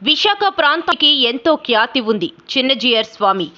విశాఖ ప్రాంతానికి ఎంతో ఖ్యాతి ఉంది. చిన్నజీయర్ స్వామి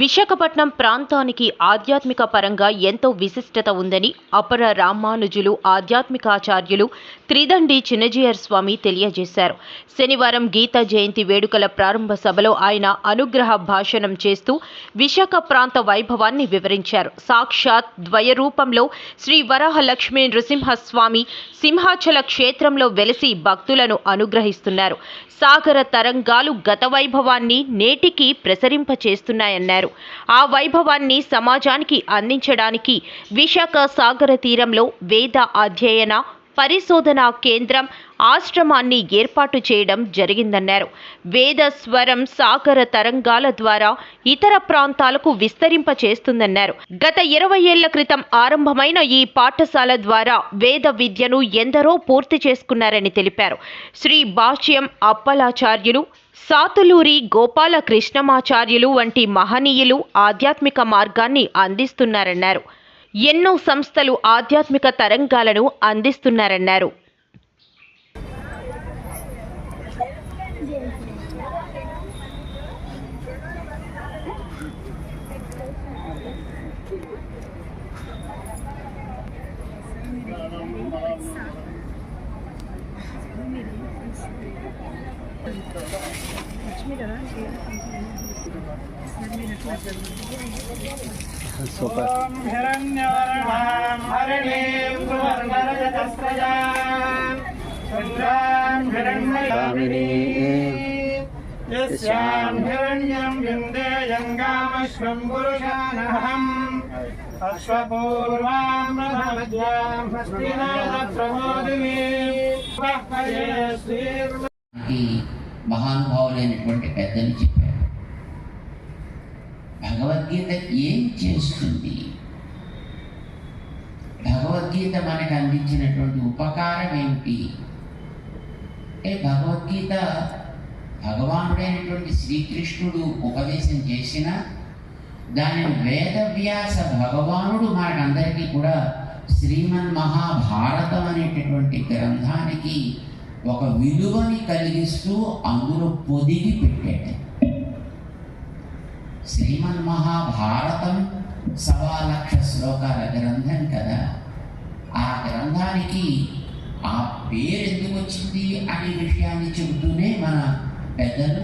విశాఖపట్నం ప్రాంతానికి ఆధ్యాత్మిక పరంగా ఎంతో విశిష్టత ఉందని అపర రామానుజులు ఆధ్యాత్మికాచార్యులు త్రిదండి చిన్నజీయర్ స్వామి తెలియజేశారు. శనివారం గీతా జయంతి వేడుకల ప్రారంభ సభలో ఆయన అనుగ్రహ భాషణం చేస్తూ విశాఖ ప్రాంత వైభవాన్ని వివరించారు. సాక్షాత్ ద్వయరూపంలో శ్రీ వరాహలక్ష్మీ నృసింహస్వామి సింహాచల క్షేత్రంలో వెలిసి భక్తులను అనుగ్రహిస్తున్నారు. సాగర తరంగాలు గత వైభవాన్ని నేటికి ప్రసరింపచేస్తున్నాయన్నారు. ఆ వైభవాన్ని సమాజానికి అందించడానికి విశాఖ సాగర తీరంలో వేద అధ్యయన పరిశోధనా కేంద్రం ఆశ్రమాన్ని ఏర్పాటు చేయడం జరిగిందన్నారు. వేద స్వరం సాగర తరంగాల ద్వారా ఇతర ప్రాంతాలకు విస్తరింపచేస్తుందన్నారు. గత 20 ఏళ్ల క్రితం ఆరంభమైన ఈ పాఠశాల ద్వారా వేద విద్యను ఎందరో పూర్తి చేసుకున్నారని తెలిపారు. శ్రీ భాష్యం అప్పలాచార్యులు, సాతులూరి గోపాల కృష్ణమాచార్యులు వంటి మహనీయులు ఆధ్యాత్మిక మార్గాన్ని అందిస్తున్నారన్నారు. ఎన్నో సంస్థలు ఆధ్యాత్మిక తరంగాలను అందిస్తున్నారన్నారు. ఓం హిరణ్యవర్ణాం హరిణీం సువర్ణరజతస్రజాం చంద్రాం హిరణ్మయామినీం యస్యాం హిరణ్యం విందేయం గామశ్వం పురుషానహం అశ్వపూర్వాం రథమధ్యాం హస్తినాథ ప్రమోదినీం మహానుభావులైనటువంటి పెద్దలు చెప్పారు. భగవద్గీత ఏం చేస్తుంది? భగవద్గీత మనకు అందించినటువంటి ఉపకారం ఏమిటి? భగవద్గీత భగవానుడైనటువంటి శ్రీకృష్ణుడు ఉపదేశం చేసిన దానిని వేదవ్యాస భగవానుడు మనకందరికీ కూడా శ్రీమన్మహాభారతం అనేటటువంటి గ్రంథానికి ఒక విలువని కలిగిస్తూ అందులో పొదిగి పెట్టాడు. శ్రీమన్మహాభారతం 1,00,000 శ్లోకాల గ్రంథం కదా. ఆ గ్రంథానికి ఆ పేరు ఎందుకు వచ్చింది అనే విషయాన్ని చెబుతూనే మన పెద్దలు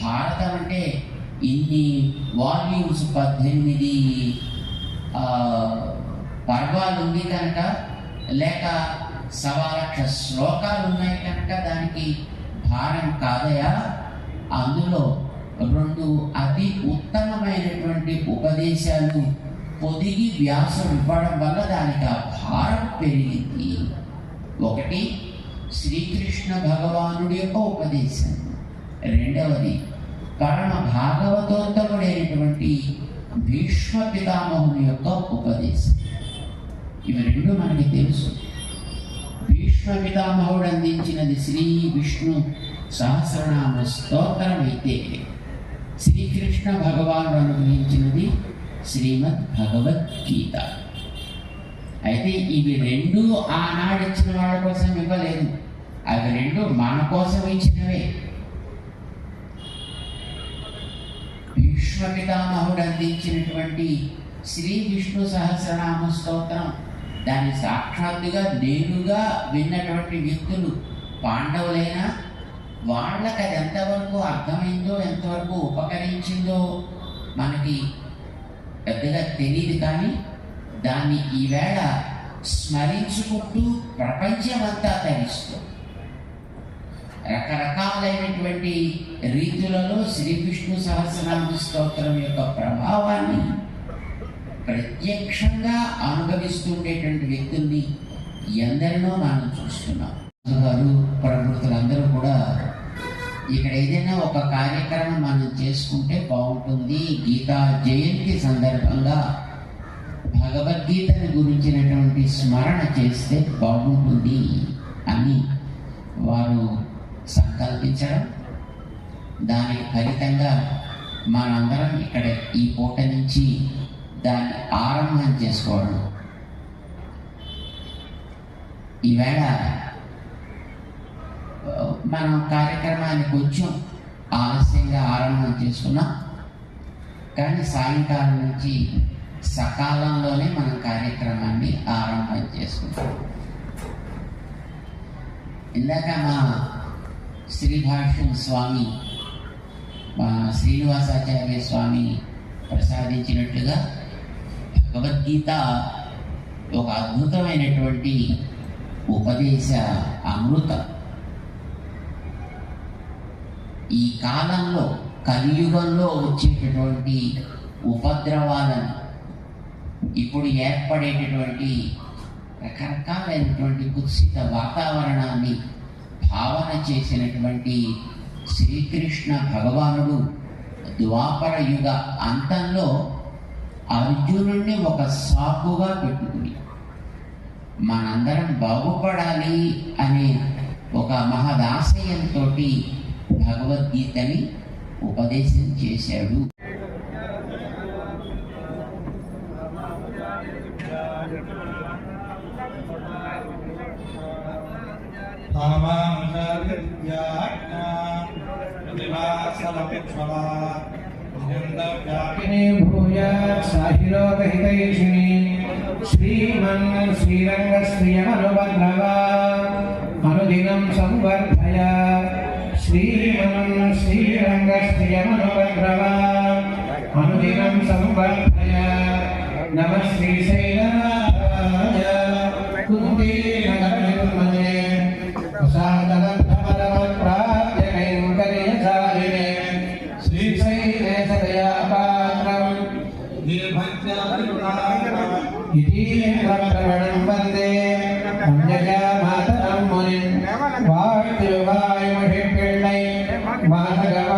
భారతం అంటే ఇన్ని వాల్యూమ్స్ 18 పర్వాలు ఉంది కనుక, లేక 1,00,000 శ్లోకాలు ఉన్నాయి కనుక దానికి భారం కాదయా. అందులో 2 అతి ఉత్తమమైనటువంటి ఉపదేశాలు పొదిగి వ్యాసం ఇవ్వడం వల్ల దానికి ఆ భారం పెరిగింది. ఒకటి శ్రీకృష్ణ భగవానుడి యొక్క ఉపదేశం, రెండవది పరమ భాగవతోత్తముడైనటువంటి భీష్మ పితామహుని యొక్క ఉపదేశం. ఇవి రెండు మనకి తెలుసు. భీష్మ పితామహుడు అందించినది శ్రీ విష్ణు సహస్రనామ స్తోత్రం అయితే, శ్రీకృష్ణ భగవానుడు అనుగ్రహించినది శ్రీమద్ భగవద్గీత. అయితే ఇవి రెండు ఆనాడు ఇచ్చిన వాళ్ళ కోసం ఇవ్వలేదు, అవి రెండు మన కోసం ఇచ్చినవే. భీష్మ పితామహుడు అందించినటువంటి శ్రీ విష్ణు సహస్రనామ స్తోత్రం దాన్ని సాక్షాత్తుగా నేరుగా విన్నటువంటి వ్యక్తులు పాండవులైనా వాళ్ళకి అది ఎంతవరకు అర్థమైందో, ఎంతవరకు ఉపకరించిందో మనకి పెద్దగా తెలియదు. కానీ దాన్ని ఈవేళ స్మరించుకుంటూ ప్రపంచమంతా తరిస్తూ రకరకాలైనటువంటి రీతులలో శ్రీ విష్ణు సహస్రనామ స్తోత్రం యొక్క ప్రభావాన్ని ప్రత్యక్షంగా అనుభవిస్తుండేటువంటి వ్యక్తుల్ని ఎందరినో మనం చూస్తున్నాం. గారు ప్రవృత్తులందరూ కూడా ఇక్కడ ఏదైనా ఒక కార్యక్రమం మనం చేసుకుంటే బాగుంటుంది, గీతా జయంతి సందర్భంగా భగవద్గీతని గురించినటువంటి స్మరణ చేస్తే బాగుంటుంది అని వారు సంకల్పించడం, దానికి ఫలితంగా మనందరం ఇక్కడ ఈ పూట నుంచి దాన్ని ఆరంభం చేసుకోవడం. ఈవేళ మనం కార్యక్రమాన్ని కొంచెం ఆలస్యంగా ఆరంభం చేసుకున్నాం, కానీ సాయంకాలం నుంచి సకాలంలోనే మనం కార్యక్రమాన్ని ఆరంభం చేసుకున్నాం. ఇందాక మా శ్రీభాష్యం స్వామి, మా శ్రీనివాసాచార్య స్వామి ప్రసాదించినట్లుగా భగవద్గీత ఒక అద్భుతమైనటువంటి ఉపదేశ అమృతం. ఈ కాలంలో కలియుగంలో వచ్చేటటువంటి ఉపద్రవాలను, ఇప్పుడు ఏర్పడేటటువంటి రకరకాలైనటువంటి కుత్సిత వాతావరణాన్ని భావన చేసినటువంటి శ్రీకృష్ణ భగవానుడు ద్వాపర యుగ అంతంలో అర్జునుడిని ఒక సాకుగా పెట్టుకుని మనందరం బాగుపడాలి అనే ఒక మహదాశయంతో భగవద్గీతని ఉపదేశం చేశాడు. శ్రీమన్ శ్రీరంగ శ్రియమనుభద్రవా అనుదినం సంవర్ధయ. శ్రీమన్ శ్రీరంగ శ్రియమనుభద్రవా అనుదినం సంవర్ధయ. నమ శ్రీశైలనాథాయ కుంతే నగర నిర్మలే ప్రసాదప్రాప్య కైంకర్యచారిణే శ్రీశైలే సదయాపాత్రం ప్రవణం వందే మాతరం మునిం వాయువాయుమషి పిళ్ళై మాతగవ